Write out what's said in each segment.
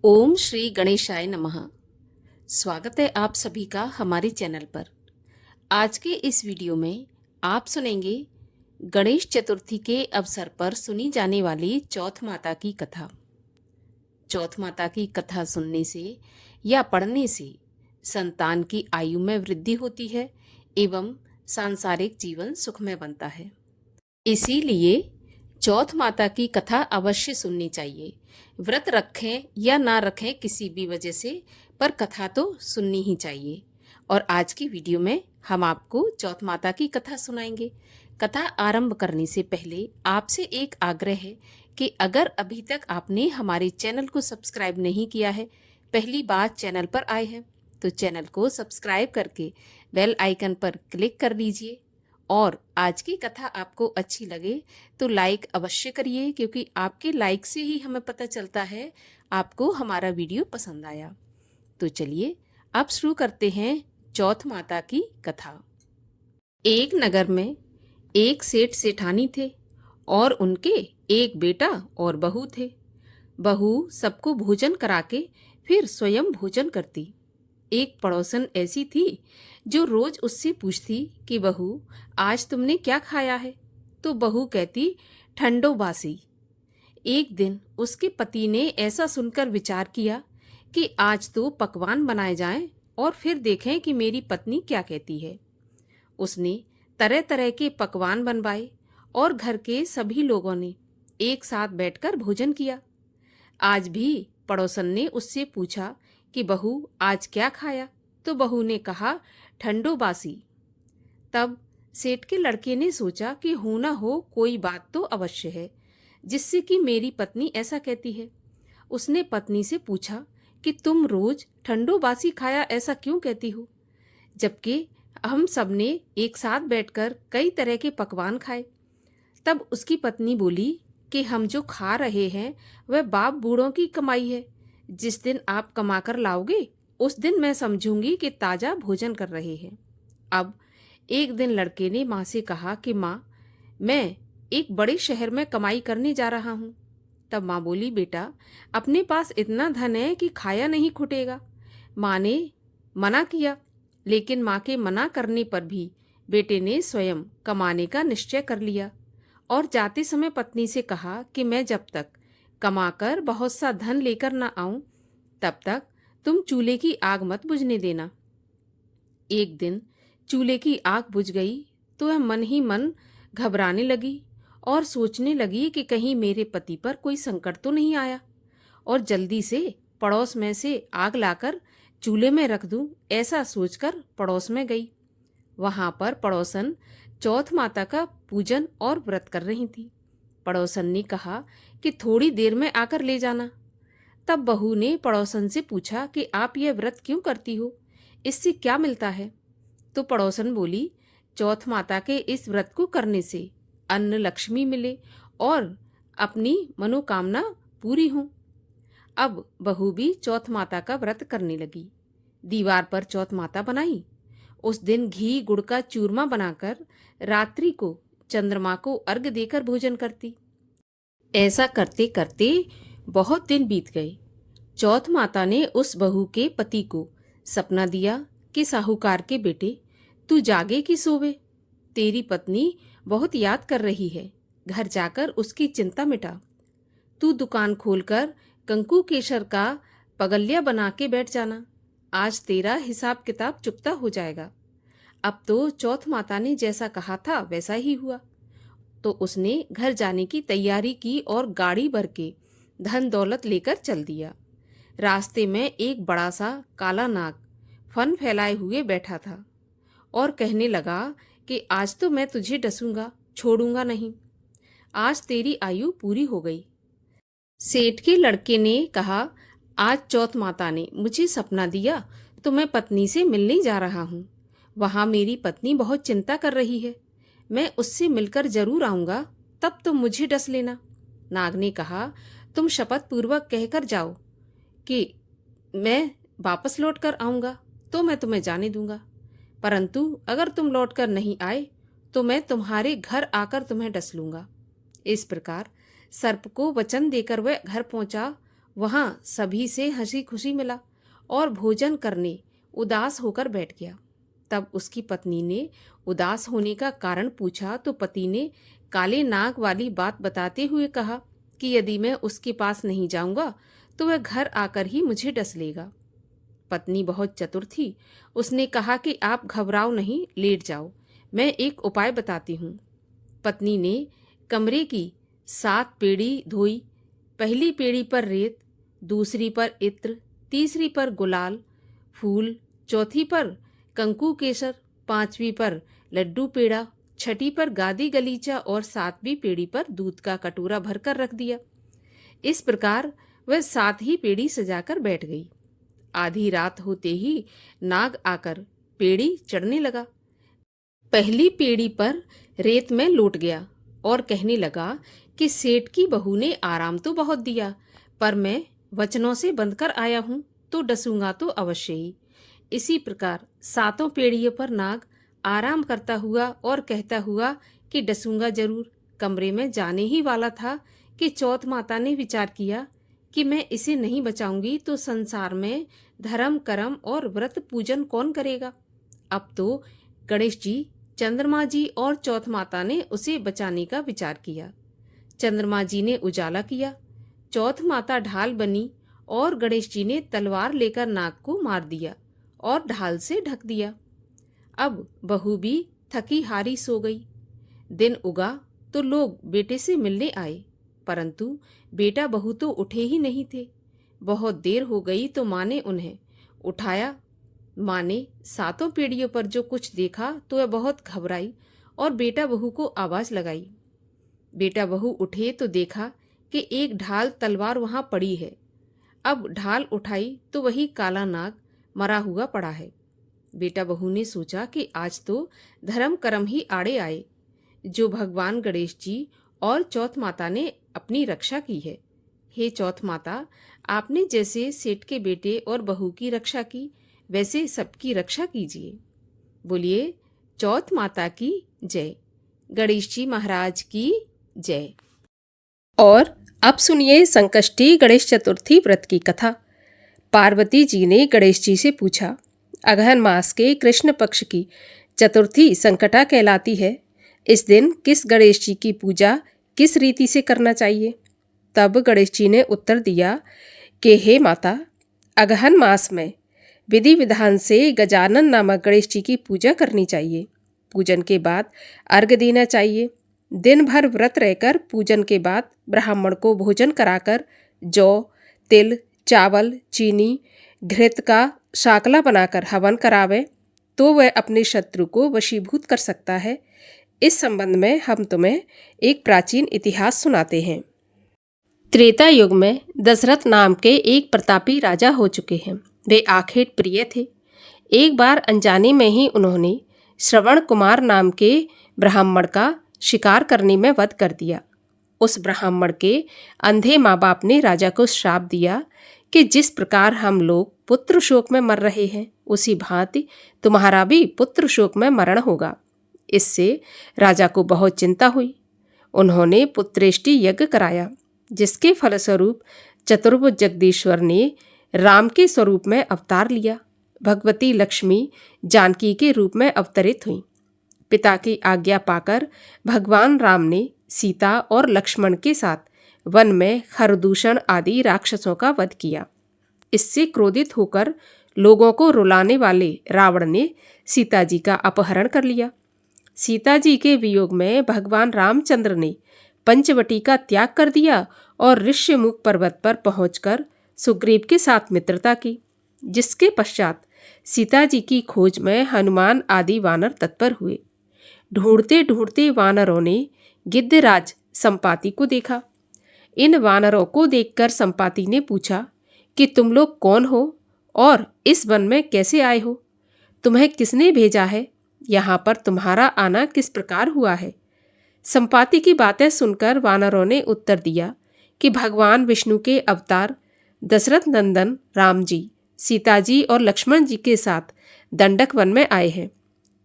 ओम श्री गणेशाय नमः। स्वागत है आप सभी का हमारे चैनल पर। आज के इस वीडियो में आप सुनेंगे गणेश चतुर्थी के अवसर पर सुनी जाने वाली चौथ माता की कथा। चौथ माता की कथा सुनने से या पढ़ने से संतान की आयु में वृद्धि होती है एवं सांसारिक जीवन सुखमय बनता है। इसीलिए चौथ माता की कथा अवश्य सुननी चाहिए। व्रत रखें या ना रखें किसी भी वजह से, पर कथा तो सुननी ही चाहिए। और आज की वीडियो में हम आपको चौथ माता की कथा सुनाएंगे। कथा आरंभ करने से पहले आपसे एक आग्रह है कि अगर अभी तक आपने हमारे चैनल को सब्सक्राइब नहीं किया है, पहली बार चैनल पर आए हैं, तो चैनल को सब्सक्राइब करके बेल आइकन पर क्लिक कर दीजिए। और आज की कथा आपको अच्छी लगे तो लाइक अवश्य करिए, क्योंकि आपके लाइक से ही हमें पता चलता है आपको हमारा वीडियो पसंद आया। तो चलिए अब शुरू करते हैं चौथ माता की कथा। एक नगर में एक सेठ सेठानी थे और उनके एक बेटा और बहू थे। बहू सबको भोजन करा के फिर स्वयं भोजन करती। एक पड़ोसन ऐसी थी जो रोज उससे पूछती कि बहू, आज तुमने क्या खाया है? तो बहू कहती, ठंडो बासी। एक दिन उसके पति ने ऐसा सुनकर विचार किया कि आज तो पकवान बनाए जाएं और फिर देखें कि मेरी पत्नी क्या कहती है। उसने तरह तरह के पकवान बनवाए और घर के सभी लोगों ने एक साथ बैठकर भोजन किया। आज भी पड़ोसन ने उससे पूछा कि बहू, आज क्या खाया? तो बहू ने कहा, ठंडो बासी। तब सेठ के लड़के ने सोचा कि हो ना हो कोई बात तो अवश्य है जिससे कि मेरी पत्नी ऐसा कहती है। उसने पत्नी से पूछा कि तुम रोज ठंडो बासी खाया ऐसा क्यों कहती हो, जबकि हम सबने एक साथ बैठकर कई तरह के पकवान खाए। तब उसकी पत्नी बोली कि हम जो खा रहे हैं वह बाप बूढ़ों की कमाई है। जिस दिन आप कमा कर लाओगे उस दिन मैं समझूंगी कि ताजा भोजन कर रहे हैं। अब एक दिन लड़के ने माँ से कहा कि माँ, मैं एक बड़े शहर में कमाई करने जा रहा हूँ। तब माँ बोली, बेटा, अपने पास इतना धन है कि खाया नहीं खुटेगा। माँ ने मना किया, लेकिन माँ के मना करने पर भी बेटे ने स्वयं कमाने का निश्चय कर लिया और जाते समय पत्नी से कहा कि मैं जब तक कमाकर बहुत सा धन लेकर ना आऊं तब तक तुम चूल्हे की आग मत बुझने देना। एक दिन चूल्हे की आग बुझ गई तो वह मन ही मन घबराने लगी और सोचने लगी कि कहीं मेरे पति पर कोई संकट तो नहीं आया, और जल्दी से पड़ोस में से आग लाकर चूल्हे में रख दूं, ऐसा सोचकर पड़ोस में गई। वहां पर पड़ोसन चौथ माता का पूजन और व्रत कर रही थी। पड़ोसन ने कहा कि थोड़ी देर में आकर ले जाना। तब बहू ने पड़ोसन से पूछा कि आप यह व्रत क्यों करती हो, इससे क्या मिलता है? तो पड़ोसन बोली, चौथ माता के इस व्रत को करने से अन्न लक्ष्मी मिले और अपनी मनोकामना पूरी हो। अब बहू भी चौथ माता का व्रत करने लगी। दीवार पर चौथ माता बनाई। उस दिन घी गुड़ का चूरमा बनाकर रात्रि को चंद्रमा को अर्घ्य देकर भोजन करती। ऐसा करते करते बहुत दिन बीत गए। चौथ माता ने उस बहू के पति को सपना दिया कि साहूकार के बेटे, तू जागे कि सोवे? तेरी पत्नी बहुत याद कर रही है, घर जाकर उसकी चिंता मिटा। तू दुकान खोलकर कंकु केशर का पगलिया बना के बैठ जाना। आज तेरा हिसाब किताब चुकता हो जाएगा। अब तो चौथ माता ने जैसा कहा था वैसा ही हुआ। तो उसने घर जाने की तैयारी की और गाड़ी भर के धन दौलत लेकर चल दिया। रास्ते में एक बड़ा सा काला नाग फन फैलाए हुए बैठा था और कहने लगा कि आज तो मैं तुझे डसूंगा, छोड़ूंगा नहीं। आज तेरी आयु पूरी हो गई। सेठ के लड़के ने कहा, आज चौथ माता ने मुझे सपना दिया तो मैं पत्नी से मिलने जा रहा हूँ। वहाँ मेरी पत्नी बहुत चिंता कर रही है। मैं उससे मिलकर जरूर आऊँगा, तब तुम मुझे डस लेना। नाग ने कहा, तुम शपथ पूर्वक कहकर जाओ कि मैं वापस लौट कर आऊँगा तो मैं तुम्हें जाने दूंगा, परंतु अगर तुम लौट कर नहीं आए तो मैं तुम्हारे घर आकर तुम्हें डस लूँगा। इस प्रकार सर्प को वचन देकर वह घर पहुँचा वहाँ सभी से हंसी खुशी मिला और भोजन करने उदास होकर बैठ गया। तब उसकी पत्नी ने उदास होने का कारण पूछा तो पति ने काले नाग वाली बात बताते हुए कहा कि यदि मैं उसके पास नहीं जाऊंगा तो वह घर आकर ही मुझे डस लेगा। पत्नी बहुत चतुर थी। उसने कहा कि आप घबराओ नहीं, लेट जाओ, मैं एक उपाय बताती हूँ। पत्नी ने कमरे की 7 पेड़ी धोई। पहली पेड़ी पर रेत, दूसरी पर इत्र, तीसरी पर गुलाल फूल, चौथी पर कंकु केसर, 5वीं पर लड्डू पेड़ा, 6ठी पर गादी गलीचा और 7वीं पेड़ी पर दूध का कटोरा भरकर रख दिया। इस प्रकार वह 7 ही पेड़ी सजाकर बैठ गई। आधी रात होते ही नाग आकर पेड़ी चढ़ने लगा। पहली पेड़ी पर रेत में लौट गया और कहने लगा कि सेठ की बहू ने आराम तो बहुत दिया, पर मैं वचनों से बंधकर आया हूं तो डसूंगा तो अवश्य ही। इसी प्रकार 7 पेड़ियों पर नाग आराम करता हुआ और कहता हुआ कि डसूंगा जरूर कमरे में जाने ही वाला था कि चौथ माता ने विचार किया कि मैं इसे नहीं बचाऊंगी तो संसार में धर्म कर्म और व्रत पूजन कौन करेगा। अब तो गणेश जी, चंद्रमा जी और चौथ माता ने उसे बचाने का विचार किया। चंद्रमा जी ने उजाला किया, चौथ माता ढाल बनी और गणेश जी ने तलवार लेकर नाग को मार दिया और ढाल से ढक दिया। अब बहू भी थकी हारी सो गई। दिन उगा तो लोग बेटे से मिलने आए, परंतु बेटा बहू तो उठे ही नहीं थे। बहुत देर हो गई तो माँ ने उन्हें उठाया। माँ ने 7 पीढ़ियों पर जो कुछ देखा तो वह बहुत घबराई और बेटा बहू को आवाज लगाई। बेटा बहू उठे तो देखा कि एक ढाल तलवार वहां पड़ी है। अब ढाल उठाई तो वही काला नाग मरा हुआ पड़ा है। बेटा बहू ने सोचा कि आज तो धर्म कर्म ही आड़े आए, जो भगवान गणेश जी और चौथ माता ने अपनी रक्षा की है। हे चौथ माता, आपने जैसे सेठ के बेटे और बहू की रक्षा की, वैसे सबकी रक्षा कीजिए। बोलिए चौथ माता की जय, गणेश जी महाराज की जय। और अब सुनिए संकष्टी गणेश चतुर्थी व्रत की कथा। पार्वती जी ने गणेश जी से पूछा, अगहन मास के कृष्ण पक्ष की चतुर्थी संकटा कहलाती है। इस दिन किस गणेश जी की पूजा किस रीति से करना चाहिए? तब गणेश जी ने उत्तर दिया कि हे माता, अगहन मास में विधि विधान से गजानन नामक गणेश जी की पूजा करनी चाहिए। पूजन के बाद अर्घ्य देना चाहिए। दिन भर व्रत रहकर पूजन के बाद ब्राह्मण को भोजन कराकर जौ, तिल, चावल, चीनी, घृत का शाकला बनाकर हवन करावे तो वह अपने शत्रु को वशीभूत कर सकता है। इस संबंध में हम तुम्हें एक प्राचीन इतिहास सुनाते हैं। त्रेता युग में दशरथ नाम के एक प्रतापी राजा हो चुके हैं। वे आखेट प्रिय थे। एक बार अनजाने में ही उन्होंने श्रवण कुमार नाम के ब्राह्मण का शिकार करने में वध कर दिया। उस ब्राह्मण के अंधे माँ बाप ने राजा को श्राप दिया कि जिस प्रकार हम लोग पुत्र शोक में मर रहे हैं, उसी भांति तुम्हारा भी पुत्र शोक में मरण होगा। इससे राजा को बहुत चिंता हुई। उन्होंने पुत्रेष्टि यज्ञ कराया, जिसके फलस्वरूप चतुर्भुज जगदीश्वर ने राम के स्वरूप में अवतार लिया। भगवती लक्ष्मी जानकी के रूप में अवतरित हुई। पिता की आज्ञा पाकर भगवान राम ने सीता और लक्ष्मण के साथ वन में खरदूषण आदि राक्षसों का वध किया। इससे क्रोधित होकर लोगों को रुलाने वाले रावण ने सीता जी का अपहरण कर लिया। सीता जी के वियोग में भगवान रामचंद्र ने पंचवटी का त्याग कर दिया और ऋष्यमुख पर्वत पर पहुंचकर सुग्रीव के साथ मित्रता की, जिसके पश्चात सीता जी की खोज में हनुमान आदि वानर तत्पर हुए। ढूंढते ढूंढते वानरों ने गिद्धराज संपाति को देखा। इन वानरों को देखकर संपाति ने पूछा कि तुम लोग कौन हो और इस वन में कैसे आए हो? तुम्हें किसने भेजा है? यहाँ पर तुम्हारा आना किस प्रकार हुआ है? संपाति की बातें सुनकर वानरों ने उत्तर दिया कि भगवान विष्णु के अवतार दशरथ नंदन राम जी, सीता जी और लक्ष्मण जी के साथ दंडक वन में आए हैं।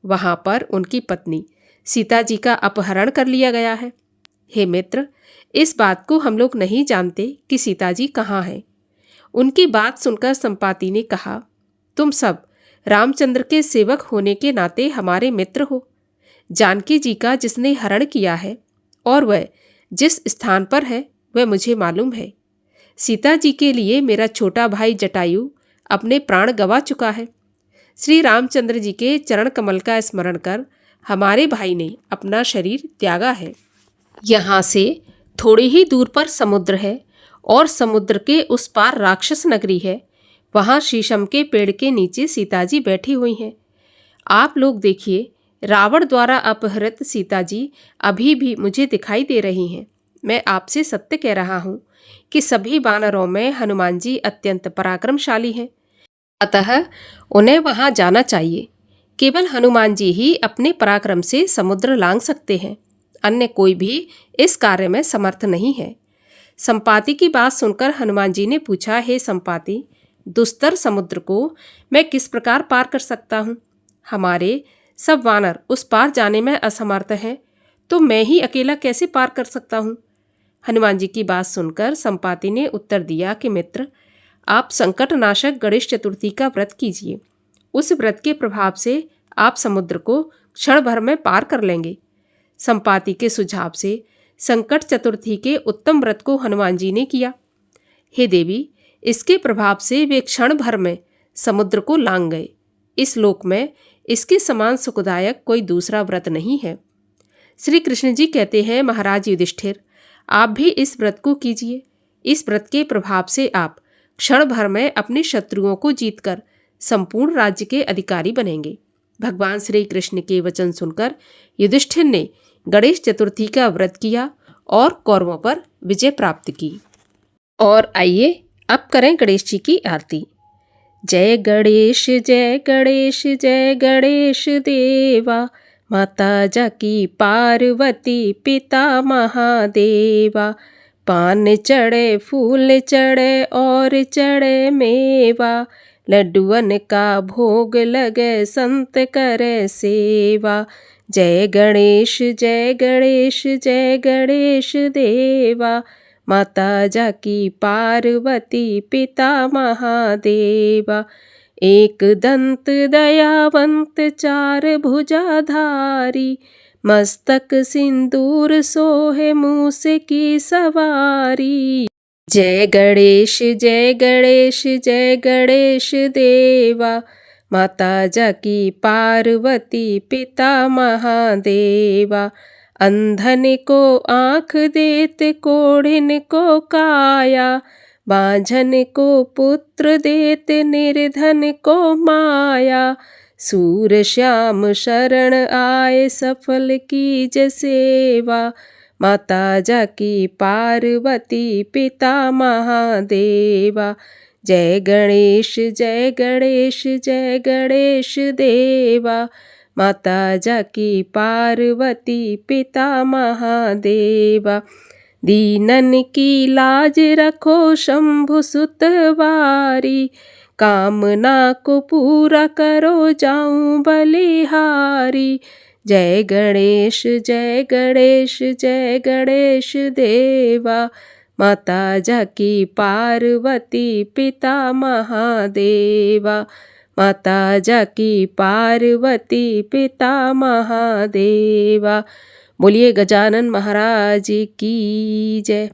वहां पर उनकी पत्नी सीता जी का अपहरण कर लिया गया है। हे मित्र, इस बात को हम लोग नहीं जानते कि सीता जी कहाँ हैं। उनकी बात सुनकर संपाति ने कहा, तुम सब रामचंद्र के सेवक होने के नाते हमारे मित्र हो। जानकी जी का जिसने हरण किया है और वह जिस स्थान पर है वह मुझे मालूम है। सीता जी के लिए मेरा छोटा भाई जटायु अपने प्राण गंवा चुका है। श्री रामचंद्र जी के चरण कमल का स्मरण कर हमारे भाई ने अपना शरीर त्यागा है। यहाँ से थोड़ी ही दूर पर समुद्र है और समुद्र के उस पार राक्षस नगरी है। वहाँ शीशम के पेड़ के नीचे सीता जी बैठी हुई हैं। आप लोग देखिए, रावण द्वारा अपहृत सीता जी अभी भी मुझे दिखाई दे रही हैं। मैं आपसे सत्य कह रहा हूँ कि सभी वानरों में हनुमान जी अत्यंत पराक्रमशाली हैं, अतः उन्हें वहाँ जाना चाहिए। केवल हनुमान जी ही अपने पराक्रम से समुद्र लांघ सकते हैं, अन्य कोई भी इस कार्य में समर्थ नहीं है। संपाति की बात सुनकर हनुमान जी ने पूछा, हे संपाति, दुस्तर समुद्र को मैं किस प्रकार पार कर सकता हूँ? हमारे सब वानर उस पार जाने में असमर्थ हैं, तो मैं ही अकेला कैसे पार कर सकता हूँ? हनुमान जी की बात सुनकर संपाति ने उत्तर दिया कि मित्र, आप संकटनाशक गणेश चतुर्थी का व्रत कीजिए। उस व्रत के प्रभाव से आप समुद्र को क्षण भर में पार कर लेंगे। संपाति के सुझाव से संकट चतुर्थी के उत्तम व्रत को हनुमान जी ने किया। हे देवी, इसके प्रभाव से वे क्षण भर में समुद्र को लांघ गए। इस लोक में इसके समान सुखदायक कोई दूसरा व्रत नहीं है। श्री कृष्ण जी कहते हैं, महाराज युधिष्ठिर, आप भी इस व्रत को कीजिए। इस व्रत के प्रभाव से आप क्षण भर में अपने शत्रुओं को जीतकर संपूर्ण राज्य के अधिकारी बनेंगे। भगवान श्री कृष्ण के वचन सुनकर युधिष्ठिर ने गणेश चतुर्थी का व्रत किया और कौरवों पर विजय प्राप्त की। और आइए अब करें गणेश जी की आरती। जय गणेश जय गणेश जय गणेश देवा, माता जाकी पार्वती पिता महादेवा। पान चढ़े फूल चढ़े और चढ़े मेवा, लड्डुअन का भोग लगे संत करे सेवा। जय गणेश जय गणेश जय गणेश देवा, माता जाकी पार्वती पिता महादेवा। एक दंत दयावंत चार भुजाधारी, मस्तक सिंदूर सोहे मूस की सवारी। जय गणेश जय गणेश जय गणेश देवा, माता जाकी पार्वती पिता महादेवा। अंधन को आँख देत कोढ़िन को काया, बांझन को पुत्र देत निर्धन को माया। सूर श्याम शरण आए सफल कीज सेवा, माता जाकी पार्वती पिता महादेवा। जय गणेश जय गणेश जय गणेश देवा, माता जाकी पार्वती पिता महादेवा। दीनन की लाज रखो शंभु सुतवारी, कामना को पूरा करो जाऊं बलिहारी। जय गणेश जय गणेश जय गणेश देवा, माता जाकी पार्वती पिता महादेवा। माता जाकी पार्वती पिता महादेवा। बोलिए गजानन महाराज की जय।